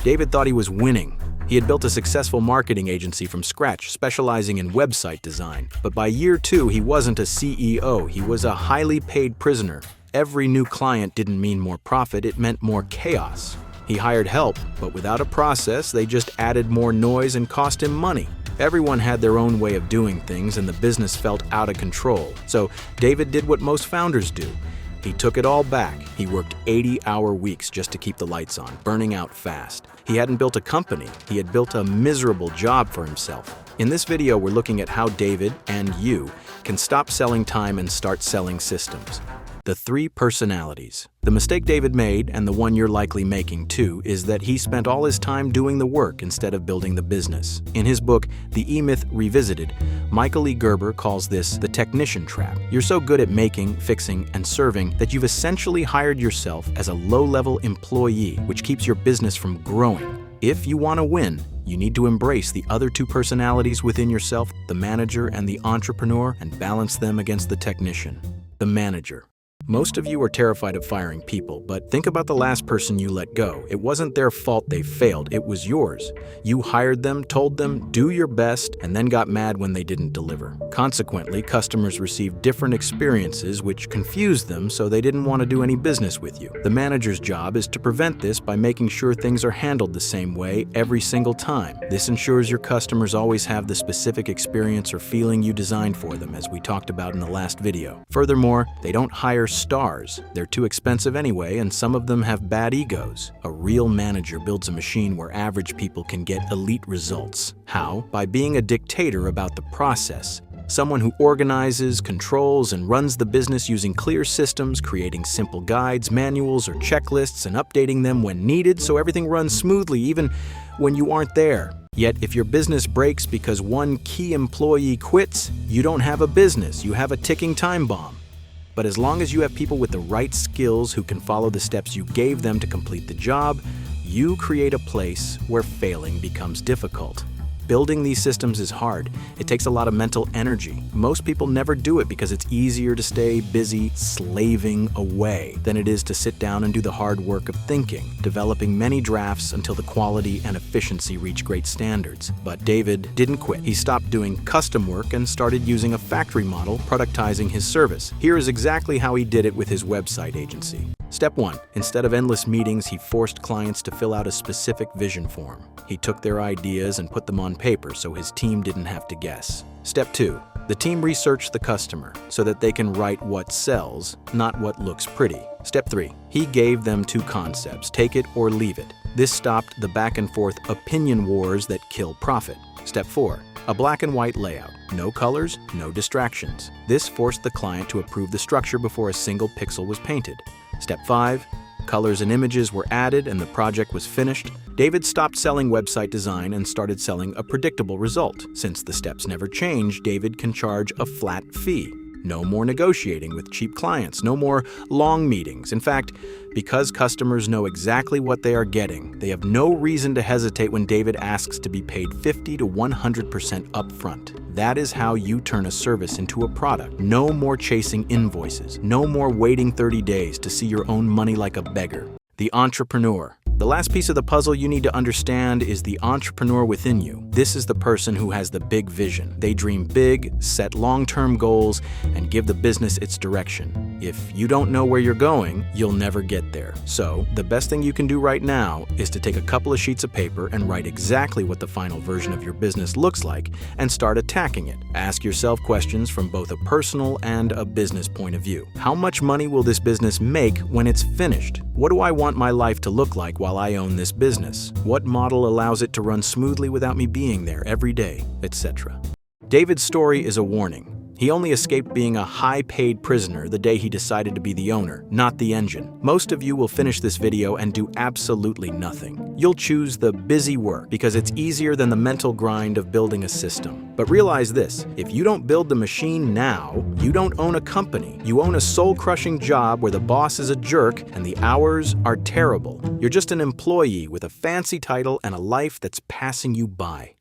David thought he was winning. He had built a successful marketing agency from scratch, specializing in website design. But by year 2, he wasn't a CEO, he was a highly paid prisoner. Every new client didn't mean more profit, it meant more chaos. He hired help, but without a process, they just added more noise and cost him money. Everyone had their own way of doing things, and the business felt out of control. So David did what most founders do. He took it all back. He worked 80-hour weeks just to keep the lights on, burning out fast. He hadn't built a company, he had built a miserable job for himself. In this video, we're looking at how David, and you, can stop selling time and start selling systems. The 3 personalities. The mistake David made, and the one you're likely making too, is that he spent all his time doing the work instead of building the business. In his book, The E-Myth Revisited, Michael E. Gerber calls this the technician trap. You're so good at making, fixing, and serving that you've essentially hired yourself as a low-level employee, which keeps your business from growing. If you want to win, you need to embrace the other 2 personalities within yourself, the manager and the entrepreneur, and balance them against the technician, the manager. Most of you are terrified of firing people, but think about the last person you let go. It wasn't their fault they failed, it was yours. You hired them, told them, do your best, and then got mad when they didn't deliver. Consequently, customers received different experiences which confused them, so they didn't want to do any business with you. The manager's job is to prevent this by making sure things are handled the same way every single time. This ensures your customers always have the specific experience or feeling you designed for them, as we talked about in the last video. Furthermore, they don't hire stars. They're too expensive anyway, and some of them have bad egos. A real manager builds a machine where average people can get elite results. How? By being a dictator about the process. Someone who organizes, controls, and runs the business using clear systems, creating simple guides, manuals, or checklists, and updating them when needed so everything runs smoothly even when you aren't there. Yet, if your business breaks because one key employee quits, you don't have a business, you have a ticking time bomb. But as long as you have people with the right skills who can follow the steps you gave them to complete the job, you create a place where failing becomes difficult. Building these systems is hard. It takes a lot of mental energy. Most people never do it because it's easier to stay busy slaving away than it is to sit down and do the hard work of thinking, developing many drafts until the quality and efficiency reach great standards. But David didn't quit. He stopped doing custom work and started using a factory model, productizing his service. Here is exactly how he did it with his website agency. Step 1. Instead of endless meetings, he forced clients to fill out a specific vision form. He took their ideas and put them on paper so his team didn't have to guess. Step 2. The team researched the customer so that they can write what sells, not what looks pretty. Step 3. He gave them 2 concepts, take it or leave it. This stopped the back and forth opinion wars that kill profit. Step 4. A black and white layout. No colors, no distractions. This forced the client to approve the structure before a single pixel was painted. Step 5. Colors and images were added and the project was finished. David stopped selling website design and started selling a predictable result. Since the steps never change, David can charge a flat fee. No more negotiating with cheap clients, no more long meetings. In fact, because customers know exactly what they are getting, they have no reason to hesitate when David asks to be paid 50 to 100% upfront. That is how you turn a service into a product. No more chasing invoices, no more waiting 30 days to see your own money like a beggar. The entrepreneur. The last piece of the puzzle you need to understand is the entrepreneur within you. This is the person who has the big vision. They dream big, set long-term goals, and give the business its direction. If you don't know where you're going, you'll never get there. So, the best thing you can do right now is to take a couple of sheets of paper and write exactly what the final version of your business looks like and start attacking it. Ask yourself questions from both a personal and a business point of view. How much money will this business make when it's finished? What do I want my life to look like while I own this business? What model allows it to run smoothly without me being there every day, etc. David's story is a warning. He only escaped being a high-paid prisoner the day he decided to be the owner, not the engine. Most of you will finish this video and do absolutely nothing. You'll choose the busy work because it's easier than the mental grind of building a system. But realize this, if you don't build the machine now, you don't own a company. You own a soul-crushing job where the boss is a jerk and the hours are terrible. You're just an employee with a fancy title and a life that's passing you by.